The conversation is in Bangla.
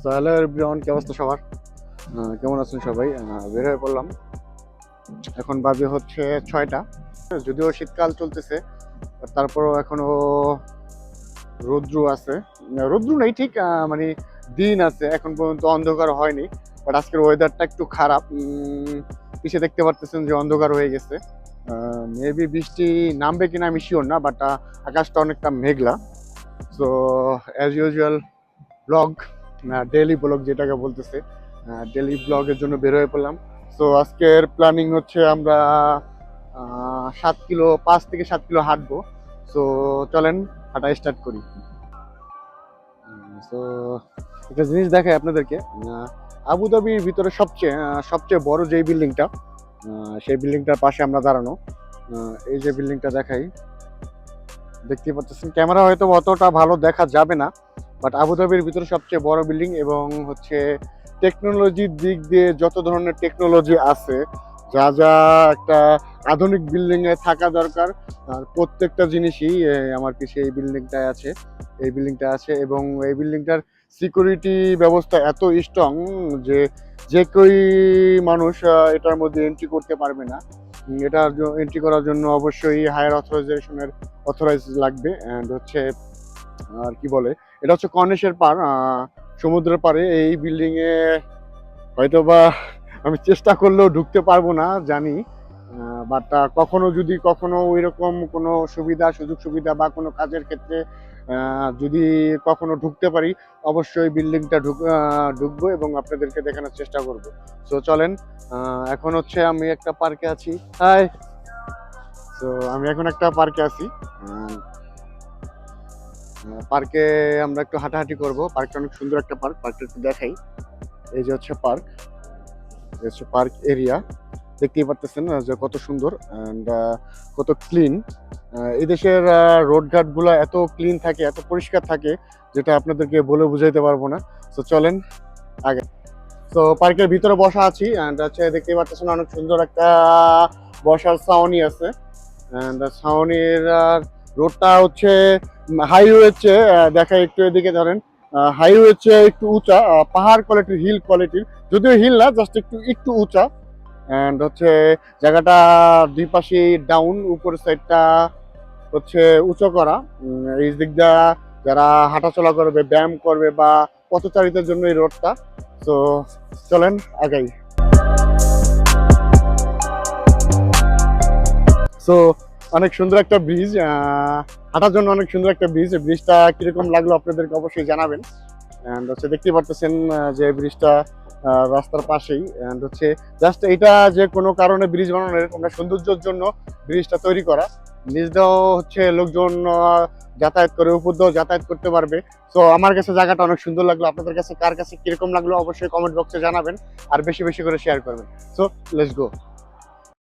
তো হ্যালো এভরিওয়ান, কি অবস্থা সবার? কেমন আছেন সবাই? বের হয়ে পড়লাম। এখন বাজে হচ্ছে 6টা। যদিও শীতকাল চলতেছে, তারপরও এখনো রৌদ্র আছে। রৌদ্র নেই ঠিক, মানে দিন আছে, এখন পর্যন্ত অন্ধকার হয়নি। বাট আজকের ওয়েদারটা একটু খারাপ। পিছিয়ে দেখতে পারতেছেন যে অন্ধকার হয়ে গেছে। মেবি বৃষ্টি নামবে কিনা আমি শিওর না, বাট আকাশটা অনেকটা মেঘলা। So as usual blog, daily blog যেটাকে বলতেছে, ডেইলি ব্লগের জন্য বের হয়ে পড়লাম। সো আজকের প্ল্যানিং হচ্ছে আমরা 7 কিলো, 5 থেকে 7 কিলো হাঁটবো। সো চলেন হাঁটা স্টার্ট করি। সো একটা জিনিস দেখাই আপনাদেরকে। আবুধাবির ভিতরে সবচেয়ে বড় যেই বিল্ডিংটা, সেই বিল্ডিংটার পাশে আমরা দাঁড়ানো। এই যে বিল্ডিংটা দেখাই, দেখতেই পাচ্ছেন। ক্যামেরা হয়তো অতটা ভালো দেখা যাবে না, বাট আবুধাবির ভিতরে সবচেয়ে বড় বিল্ডিং এবং হচ্ছে টেকনোলজির দিক দিয়ে যত ধরনের টেকনোলজি আছে, যা যা একটা আধুনিক বিল্ডিং এ থাকা দরকার, আর প্রত্যেকটা জিনিসই আমার কি সেই বিল্ডিংটায় আছে। এই বিল্ডিংটা আছে এবং এই বিল্ডিংটার সিকিউরিটি ব্যবস্থা এত স্ট্রং যে যে কেউ মানুষ এটার মধ্যে এন্ট্রি করতে পারবে না। এটার এন্ট্রি করার জন্য অবশ্যই হায়ার অথরাইজেশনের অথরাইজ লাগবে। অ্যান্ড হচ্ছে আর কি বলে, এটা হচ্ছে কর্নিশের পার, সমুদ্রের পাড়ে। এই বিল্ডিং এ হয়তো বা আমি চেষ্টা করলেও ঢুকতে পারবো না জানি, বাট কখনো ওই রকম কোনো সুযোগ সুবিধা বা কোনো কাজের ক্ষেত্রে যদি কখনো ঢুকতে পারি, অবশ্যই বিল্ডিংটা ঢুকবো এবং আপনাদেরকে দেখানোর চেষ্টা করব। সো চলেন, এখন হচ্ছে আমি একটা পার্কে আছি। হাই। তো আমি এখন একটা পার্কে আছি। পার্কে আমরা একটু হাঁটাহাঁটি করব। পার্কটা অনেক সুন্দর একটা পার্ক, পার্কটা একটু দেখাই। এই যে হচ্ছে পার্ক, এই হচ্ছে পার্ক এরিয়া। দেখতেই পারতেছেন যে কত সুন্দর অ্যান্ড কত ক্লিন। এই দেশের রোড ঘাট গুলা এত ক্লিন থাকে, এত পরিষ্কার থাকে, যেটা আপনাদেরকে বলে বুঝাইতে পারবো না। তো চলেন আগে। তো পার্কের ভিতরে বসা আছি অ্যান্ড হচ্ছে দেখতেই পারতেছেন অনেক সুন্দর একটা বসার ছাউনি আছে। অ্যান্ড ছাউনির রোডটা হচ্ছে হাইওয়ে চেয়ে দেখা, একটু এদিকে ধরেন, হাইওয়ে চেয়ে একটু উঁচা, পাহাড় কোয়ালিটির, হিল কোয়ালিটির, যদিও হিল না, জাস্ট একটু একটু উঁচা। অ্যান্ড হচ্ছে জায়গাটা দুই পাশে ডাউন, উপরের সাইডটা হচ্ছে উঁচু করা। এই দিক দিয়ে যারা হাঁটাচলা করবে, ব্যায়াম করবে বা পথচারীদের জন্য এই রোডটা। তো চলেন আগাই। সো অনেক সুন্দর একটা ব্রিজ, হাঁটার জন্য অনেক সুন্দর একটা ব্রিজ। ব্রিজটা কিরকম লাগলো আপনাদেরকে অবশ্যই জানাবেন। অ্যান্ড হচ্ছে দেখতেই পারতেছেন যে ব্রিজটা রাস্তার পাশেই। অ্যান্ড হচ্ছে জাস্ট এটা যে কোনো কারণে ব্রিজ বানানোর, এরকম না, সৌন্দর্যের জন্য ব্রিজটা তৈরি করা। নিচ দিয়েও হচ্ছে লোকজন যাতায়াত করে, উপর দিয়েও যাতায়াত করতে পারবে। তো আমার কাছে জায়গাটা অনেক সুন্দর লাগলো। আপনাদের কাছে কার কাছে কিরকম লাগলো অবশ্যই কমেন্ট বক্সে জানাবেন, আর বেশি বেশি করে শেয়ার করবেন। So let's go.